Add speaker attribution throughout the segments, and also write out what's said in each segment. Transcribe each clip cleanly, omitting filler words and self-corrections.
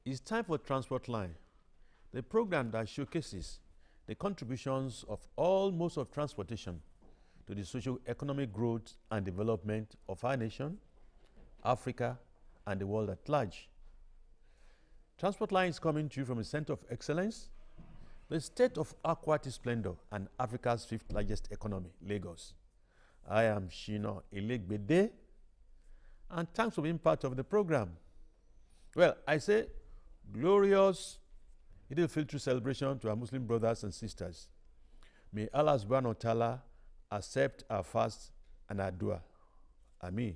Speaker 1: It's time for Transport Line, the program that showcases the contributions of all modes of transportation to the socio-economic growth and development of our nation, Africa, and the world at large. Transport Line is coming to you from a center of excellence, the state of aquatic splendor and Africa's fifth largest economy, Lagos. I am Shino Elegbede, and thanks for being part of the program. Well, I say glorious Eid al-Fitr celebration to our Muslim brothers and sisters. May Allah subhanahu wa ta'ala accept our fast and our dua. Ameen.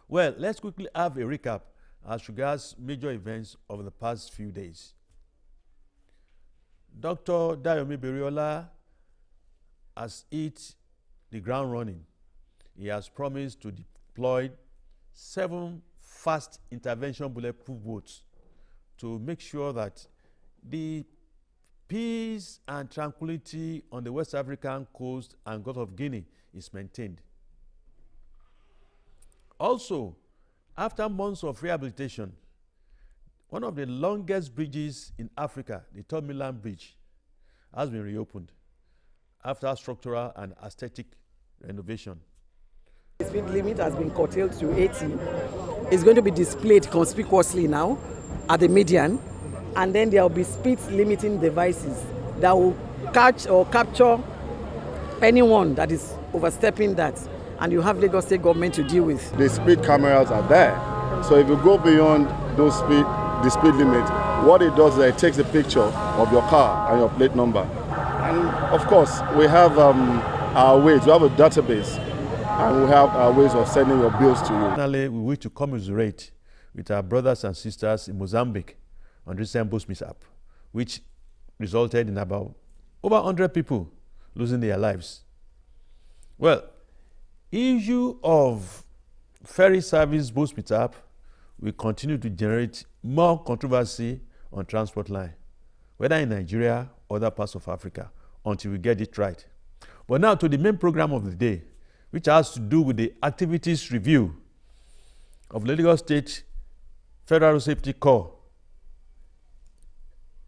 Speaker 1: Well, let's quickly have a recap as regards major events of the past few days. Dr. Dayomi Beriola has hit the ground running. He has promised to deploy 7 fast intervention bulletproof boats to make sure that the peace and tranquility on the West African coast and Gulf of Guinea is maintained. Also, after months of rehabilitation, one of the longest bridges in Africa, the Third Mainland Bridge, has been reopened after structural and aesthetic renovation.
Speaker 2: The speed limit has been curtailed to 80. It's going to be displayed conspicuously now at the median, and then there will be speed limiting devices that will catch or capture anyone that is overstepping that, and you have Lagos State government to deal with.
Speaker 3: The speed cameras are there, so if you go beyond the speed limit, what it does is it takes a picture of your car and your plate number. And of course, we have our ways, we have a database, and we have our ways of sending your bills to you.
Speaker 1: Finally, we wish to commiserate with our brothers and sisters in Mozambique on the recent boat mishap, which resulted in about over 100 people losing their lives. Well, issue of ferry service boat mishap will continue to generate more controversy on Transport Line, whether in Nigeria or other parts of Africa, until we get it right. But now to the main program of the day, which has to do with the activities review of Lagos State Federal Safety Corps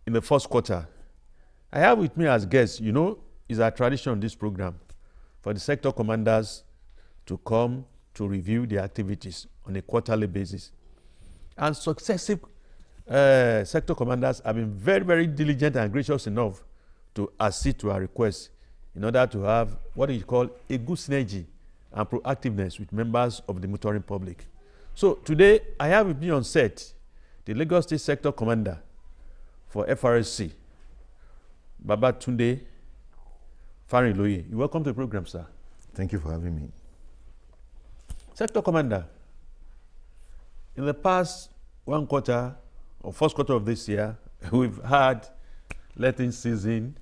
Speaker 1: in the first quarter. I have with me as guests, is our tradition on this program for the sector commanders to come to review the activities on a quarterly basis. And successive sector commanders have been very, very diligent and gracious enough to accede to our requests in order to have what is called a good synergy and proactiveness with members of the motoring public. So today, I have with me on set the Lagos State Sector Commander for Frsc, Babatunde Fariloye. You're welcome to the program, sir.
Speaker 4: Thank you for having me.
Speaker 1: Sector Commander, in the past one quarter or first quarter of this year, we've had letting season,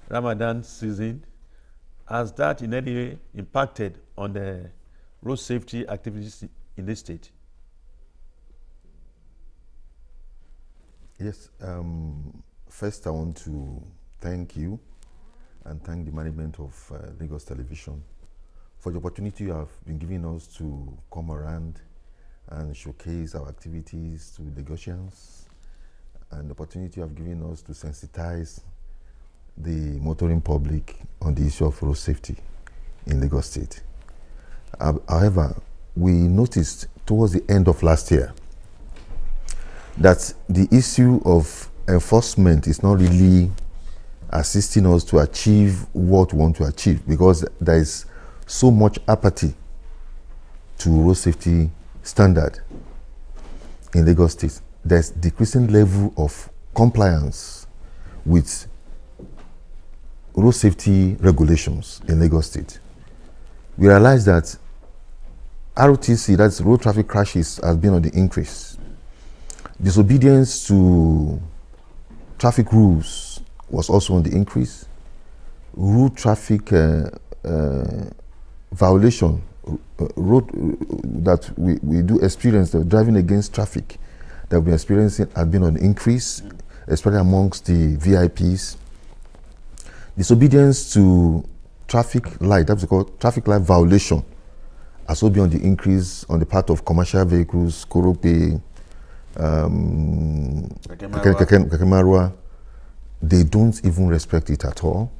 Speaker 1: Ramadan season. Has that in any way impacted on the road safety activities in this state?
Speaker 4: Yes. First, I want to thank you and thank the management of Lagos Television for the opportunity you have been giving us to come around and showcase our activities to Lagosians, and the opportunity you have given us to sensitize the motoring public on the issue of road safety in Lagos State. However, we noticed towards the end of last year that the issue of enforcement is not really assisting us to achieve what we want to achieve, because there is so much apathy to road safety standard in Lagos State. There's decreasing level of compliance with road safety regulations in Lagos State. We realize that ROTC, that's road traffic crashes, has been on the increase. Disobedience to traffic rules was also on the increase. Road traffic violation, road that we do experience, the driving against traffic that we're experiencing has been on the increase, especially amongst the VIPs. Disobedience to traffic light, that's called traffic light violation, has also been on the increase on the part of commercial vehicles, Korope, Kakemarua, they don't even respect it at all.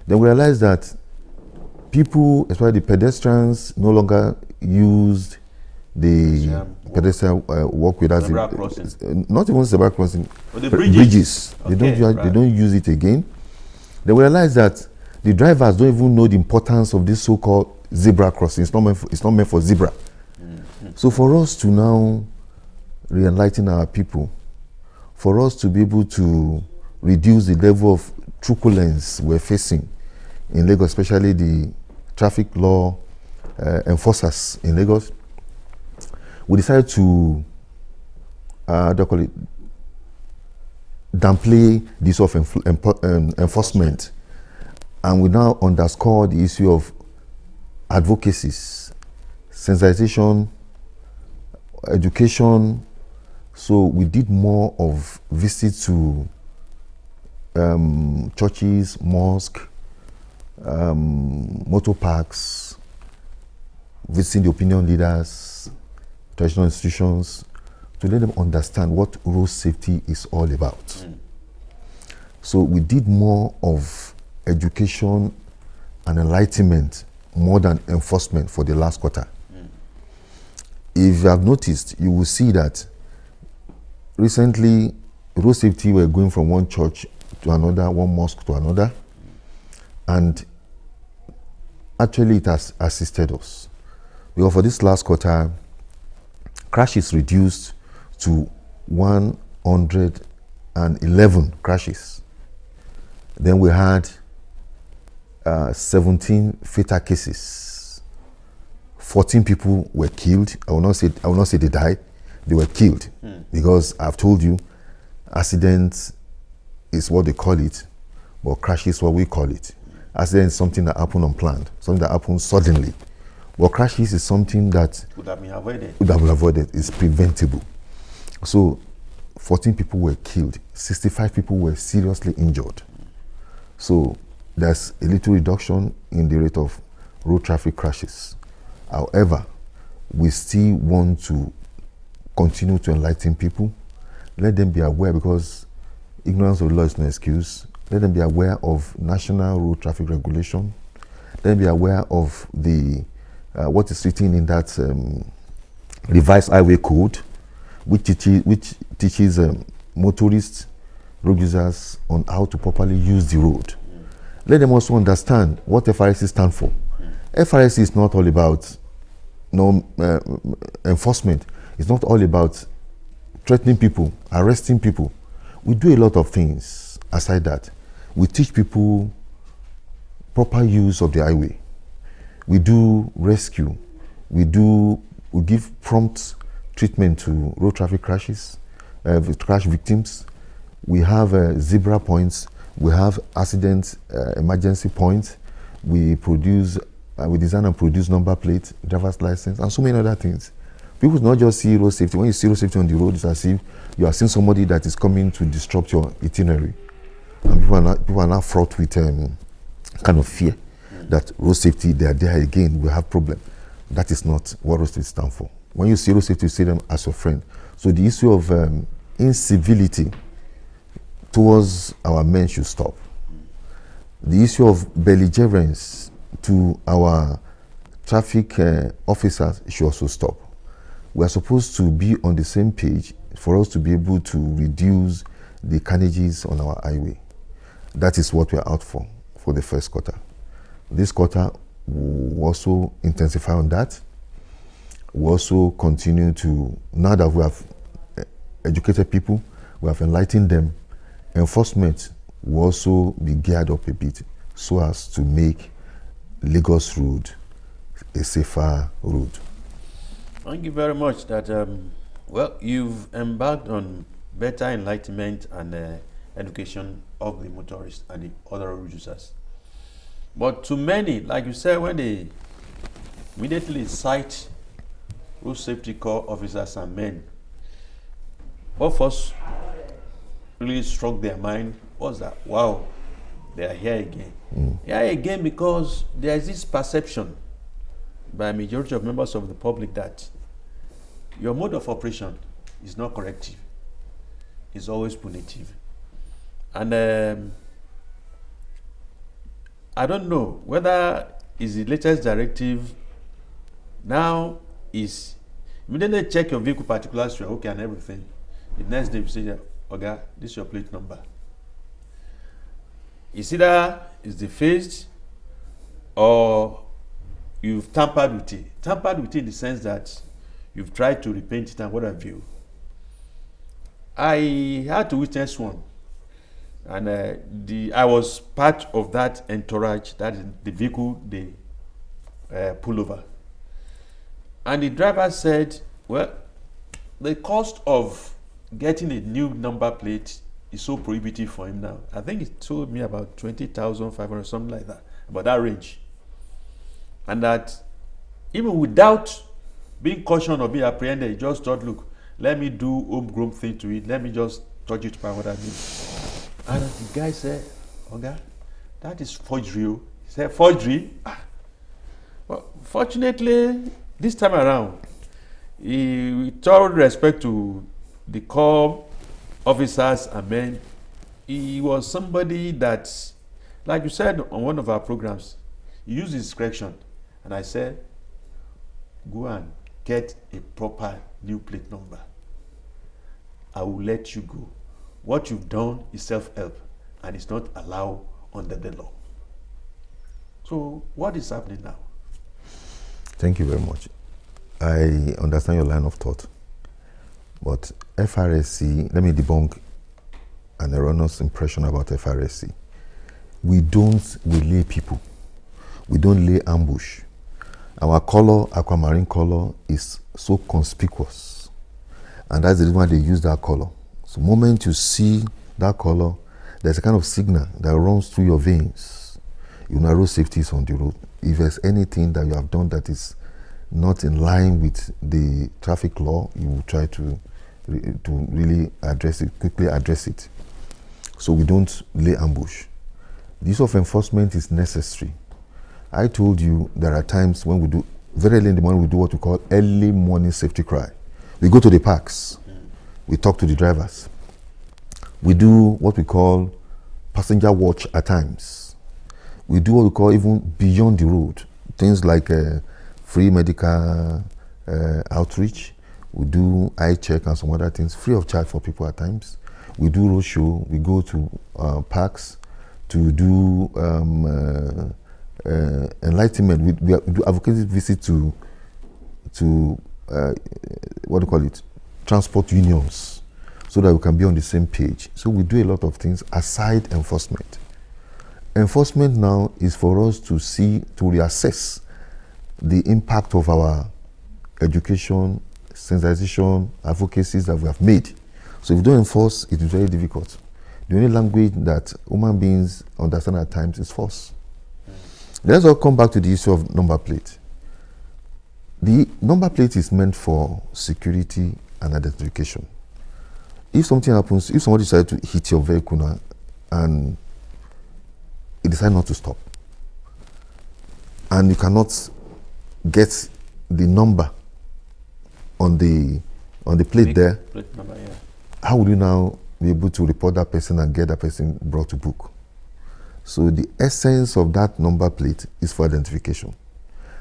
Speaker 4: Then we realized that people, especially the pedestrians, no longer used the pedestrian walk without not even zebra crossing,
Speaker 1: the
Speaker 4: bridges.
Speaker 1: Okay,
Speaker 4: They don't use it again. Then we realized that the drivers don't even know the importance of this so-called zebra crossing. It's not meant for zebra. So for us to now re-enlighten our people, for us to be able to reduce the level of truculence we're facing in Lagos, especially the traffic law enforcers in Lagos, we decided to downplay this of enforcement, and we now underscore the issue of advocacies, sensitization, education. So we did more of visits to churches, mosques, motor parks, visiting the opinion leaders, traditional institutions, to let them understand what road safety is all about. So we did more of education and enlightenment more than enforcement for the last quarter. If you have noticed, you will see that recently road safety were going from one church to another, one mosque to another, and actually it has assisted us. Because for this last quarter, crashes reduced to 111 crashes. Then we had 17 fatal cases. 14 people were killed. I will not say they died. They were killed because I've told you, accidents is what they call it, but crash is what we call it. Accident is something that happened unplanned, something that happens suddenly. But crashes is something that
Speaker 1: would have been avoided.
Speaker 4: It's preventable. So 14 people were killed, 65 people were seriously injured. So there's a little reduction in the rate of road traffic crashes. However, we still want to continue to enlighten people. Let them be aware, because ignorance of the law is no excuse. Let them be aware of national road traffic regulation. Let them be aware of the what is written in that revised highway code, which teaches motorists, road users on how to properly use the road. Let them also understand what FRC stands for. FRC is not all about enforcement. It's not all about threatening people, arresting people. We do a lot of things aside that. We teach people proper use of the highway. We do rescue. We give prompt treatment to road traffic crashes, crash victims. We have zebra points. We have accident emergency points. We design and produce number plates, driver's license, and so many other things. People not just see road safety. When you see road safety on the road, it's as if you are seeing somebody that is coming to disrupt your itinerary. And people are not fraught with kind of fear that road safety, they are there again, we have problem. That is not what road safety stands for. When you see road safety, you see them as your friend. So the issue of incivility towards our men should stop. The issue of belligerence to our traffic officers should also stop. We are supposed to be on the same page for us to be able to reduce the carnages on our highway. That is what we are out for the first quarter. This quarter, we also intensify on that. We also continue to, now that we have educated people, we have enlightened them, enforcement will also be geared up a bit so as to make Lagos Road a safer road.
Speaker 1: Thank you very much. Well, you've embarked on better enlightenment and education of the motorists and the other road users. But to many, like you said, when they immediately cite road safety corps officers and men, what first really struck their mind was that, wow, they are here again. Here again because there is this perception by a majority of members of the public that your mode of operation is not corrective. It's always punitive. And I don't know whether is the latest directive now is immediately check your vehicle particulars, you're okay and everything. The next day you say, okay, this is your plate number. It's either it's defaced or you've tampered with it. Tampered with it in the sense that you've tried to repaint it and what have you. I had to witness one, and I was part of that entourage, that is the vehicle they pull over. And the driver said, well, the cost of getting a new number plate is so prohibitive for him now. I think he told me about 20,500, something like that, about that range. And that even without being cautioned or being apprehended, he just thought, look, let me do homegrown thing to it. Let me just touch it by what I mean. And the guy said, okay, that is forgery. He said, forgery? Well, fortunately, this time around, with all respect to the corps officers and men, he was somebody that, like you said on one of our programs, he used his discretion. And I said, go and get a proper new plate number. I will let you go. What you've done is self-help and it's not allowed under the law. So what is happening now?
Speaker 4: Thank you very much. I understand your line of thought, but FRSC, let me debunk an erroneous impression about FRSC. We don't relay people. We don't lay ambush. Our color, aquamarine color, is so conspicuous. And that's the reason why they use that color. So the moment you see that color, there's a kind of signal that runs through your veins. You know, road safety is on the road. If there's anything that you have done that is not in line with the traffic law, you will try to really address it, quickly address it. So we don't lay ambush. The use of enforcement is necessary. I told you there are times when we do, very early in the morning, we do what we call early morning safety cry. We go to the parks, we talk to the drivers. We do what we call passenger watch at times. We do what we call even beyond the road, things like free medical outreach. We do eye check and some other things free of charge for people at times. We do roadshow, we go to parks to do enlightenment. We do advocacy visit to what do you call it, transport unions, so that we can be on the same page. So we do a lot of things aside enforcement. Enforcement now is for us to see, to reassess the impact of our education, sensitization, advocacies that we have made. So if we don't enforce, it is very difficult. The only language that human beings understand at times is force. Let's all come back to the issue of number plate. The number plate is meant for security and identification. If something happens, if somebody decides to hit your vehicle now and you decide not to stop, and you cannot get the number on the plate there,
Speaker 1: Plate number, yeah.
Speaker 4: how will you now be able to report that person and get that person brought to book? So the essence of that number plate is for identification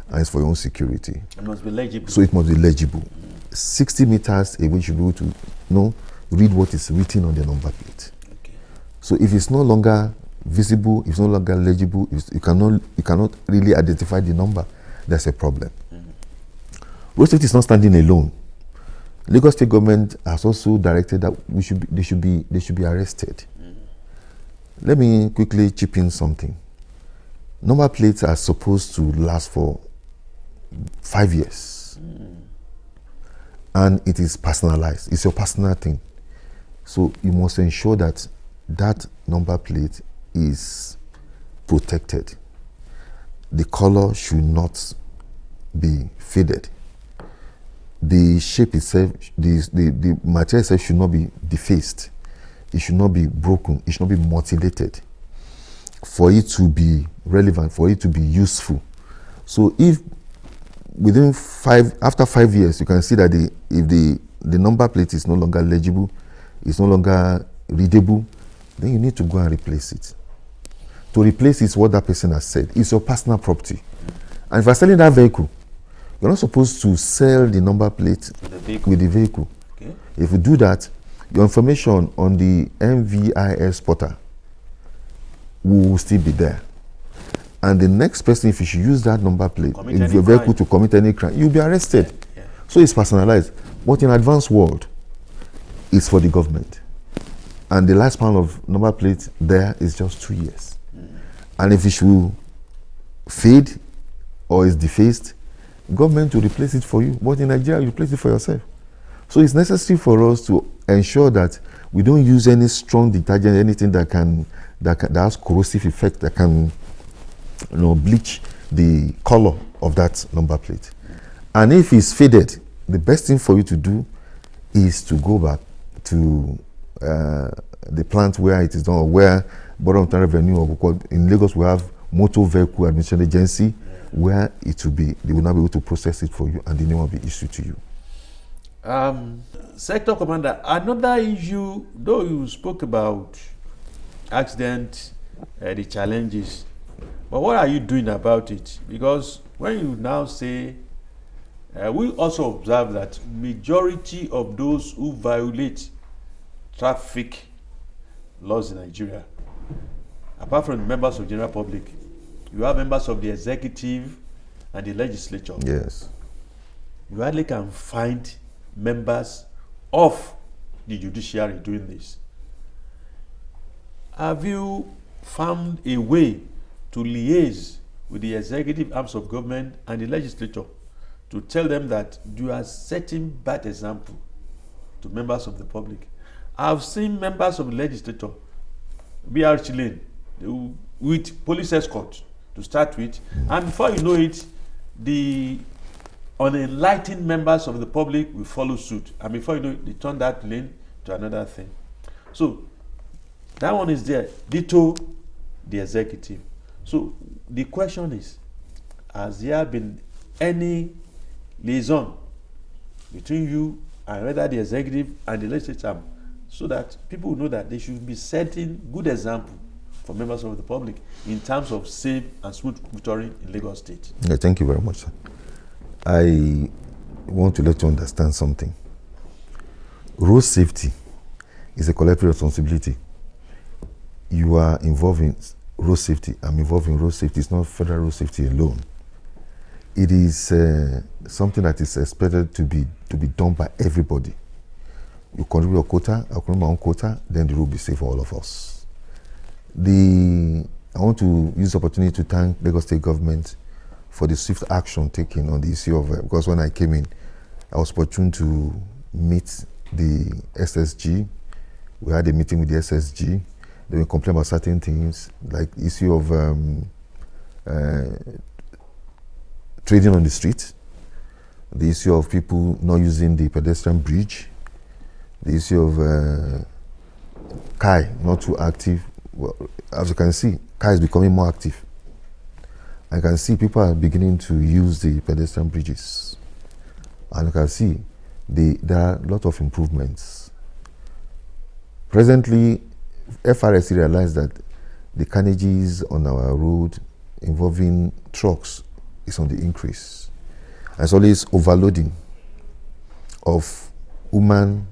Speaker 4: and it's for your own security.
Speaker 1: It must be legible.
Speaker 4: So it must be legible. 60 meters away, you should be able to read what is written on the number plate.
Speaker 1: Okay.
Speaker 4: So if it's no longer visible, if it's no longer legible, you cannot really identify the number, that's a problem. Road safety is not standing alone. Lagos State government has also directed that they should be arrested. Let me quickly chip in something. Number plates are supposed to last for 5 years. And it is personalized. It's your personal thing. So you must ensure that that number plate is protected. The color should not be faded. The shape itself, the material itself should not be defaced. It should not be broken. It should not be mutilated. For it to be relevant, for it to be useful. So if after 5 years, you can see that if the the number plate is no longer legible, it's no longer readable, then you need to go and replace it. To replace is what that person has said. It's your personal property. And if you're selling that vehicle, you're not supposed to sell the number plate with the vehicle.
Speaker 1: Okay.
Speaker 4: If you do that, your information on the MVIS portal will still be there. And the next person, if you should use that number plate, if your vehicle to commit any crime, you'll be arrested.
Speaker 1: Yeah.
Speaker 4: So it's personalized. But in advanced world, it's for the government. And the lifespan of number plate there is just 2 years. And if it should fade or is defaced, government will replace it for you. But in Nigeria, you replace it for yourself. So it's necessary for us to ensure that we don't use any strong detergent, anything that has corrosive effect, that can bleach the color of that number plate. And if it's faded, the best thing for you to do is to go back to the plant where it is done, or where Borough of Revenue, or in Lagos we have Motor Vehicle Administration Agency, where it will be, they will not be able to process it for you, and the name will be issued to you.
Speaker 1: Sector Commander, another issue, though you spoke about accident, the challenges, but what are you doing about it? Because when you now say, we also observe that majority of those who violate traffic laws in Nigeria, apart from the members of the general public, you have members of the executive and the legislature.
Speaker 4: Yes.
Speaker 1: You hardly can find members of the judiciary doing this. Have you found a way to liaise with the executive arms of government and the legislature to tell them that you are setting bad example to members of the public? I've seen members of the legislature be out chilling with police escort to start with, and before you know it, the unenlightened members of the public will follow suit, and before you know it, they turn that lane to another thing. So that one is there, ditto the executive. So the question is, has there been any liaison between you and whether the executive and the legislature, so that people will know that they should be setting good example for members of the public in terms of safe and smooth motoring in Lagos State?
Speaker 4: Yeah, thank you very much, sir. I want to let you understand something. Road safety is a collective responsibility. You are involved in road safety. I'm involved in road safety. It's not federal road safety alone. It is something that is expected to be done by everybody. You contribute your quota, I contribute my own quota, then the road will be safe for all of us. I want to use the opportunity to thank Lagos State government for the swift action taken on the issue of, because when I came in, I was opportune to meet the SSG. We had a meeting with the SSG. They will complain about certain things, like the issue of trading on the street, the issue of people not using the pedestrian bridge, the issue of Kai not too active. Well, as you can see, Kai is becoming more active. I can see people are beginning to use the pedestrian bridges. And you can see there are a lot of improvements. Presently, FRSC realized that the carnages on our road involving trucks is on the increase. And it's always overloading of human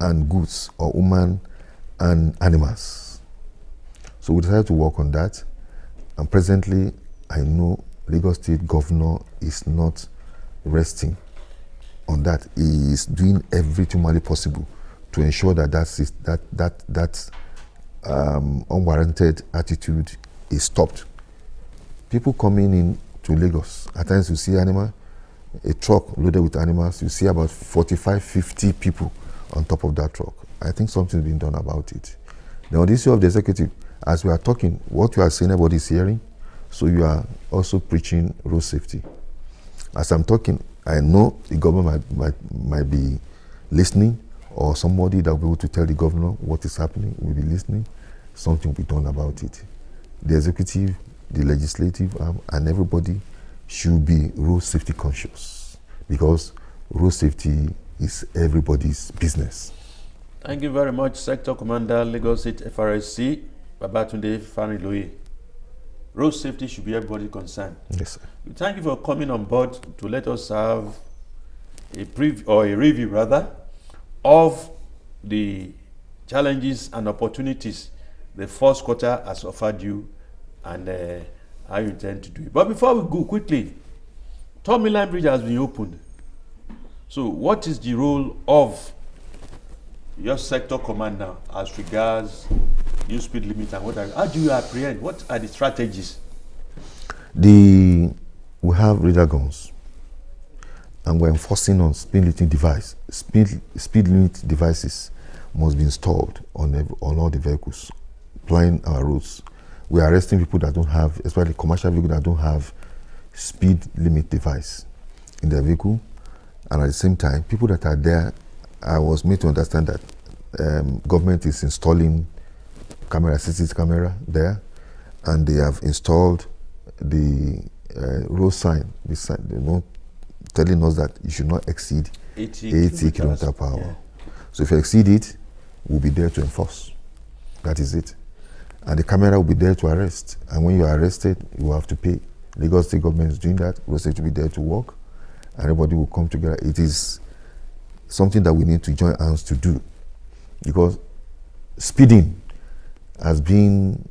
Speaker 4: and goods, or human and animals. So we decided to work on that. And presently, I know Lagos State Governor is not resting on that. He is doing everything humanly possible to ensure that that unwarranted attitude is stopped. People coming in to Lagos, at times you see a truck loaded with animals, you see about 45, 50 people on top of that truck. I think something's been done about it. Now, on the issue of the executive, as we are talking, what you are saying, everybody is hearing, so you are also preaching road safety. As I'm talking, I know the government might be listening, or somebody that will be able to tell the governor what is happening will be listening. Something will be done about it. The executive, the legislative arm, and everybody should be road safety conscious, because road safety is everybody's business.
Speaker 1: Thank you very much, Sector Commander, Lagos State Frsc, Babatunde Fariloye. Road safety should be everybody's concern.
Speaker 4: Yes, sir.
Speaker 1: Thank you for coming on board to let us have a preview, or a review rather, of the challenges and opportunities the first quarter has offered you, and how you intend to do it. But before we go quickly, Tommy Line Bridge has been opened. So what is the role of your sector commander as regards new speed limit, and how do you apprehend? What are the strategies?
Speaker 4: We have radar guns, and we're enforcing on speed limit device. Speed limit devices must be installed on all the vehicles plying our roads. We are arresting people that don't have, especially commercial vehicles that don't have speed limit device in their vehicle, and at the same time, people that are there, I was made to understand that government is installing CCTV camera there, and they have installed the road sign, telling us that you should not exceed 80 kilometers per hour. Yeah. So if you exceed it, we'll be there to enforce. That is it. And the camera will be there to arrest. And when you are arrested, you will have to pay. Lagos State government is doing that. Road safety will be there to work. Everybody will come together. It is something that we need to join hands to do, because speeding has been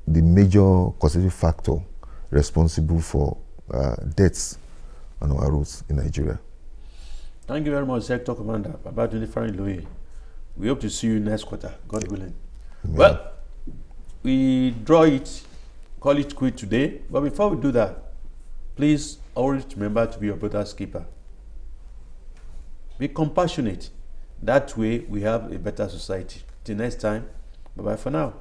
Speaker 4: the major causative factor responsible for deaths on our roads in Nigeria.
Speaker 1: Thank you very much, Sector Commander Babatunde Fariloye. We hope to see you next quarter, God willing. Amen. Well, we draw it, call it quit today, but before we do that, please always remember to be your brother's keeper. Be compassionate. That way we have a better society. Till next time, bye-bye for now.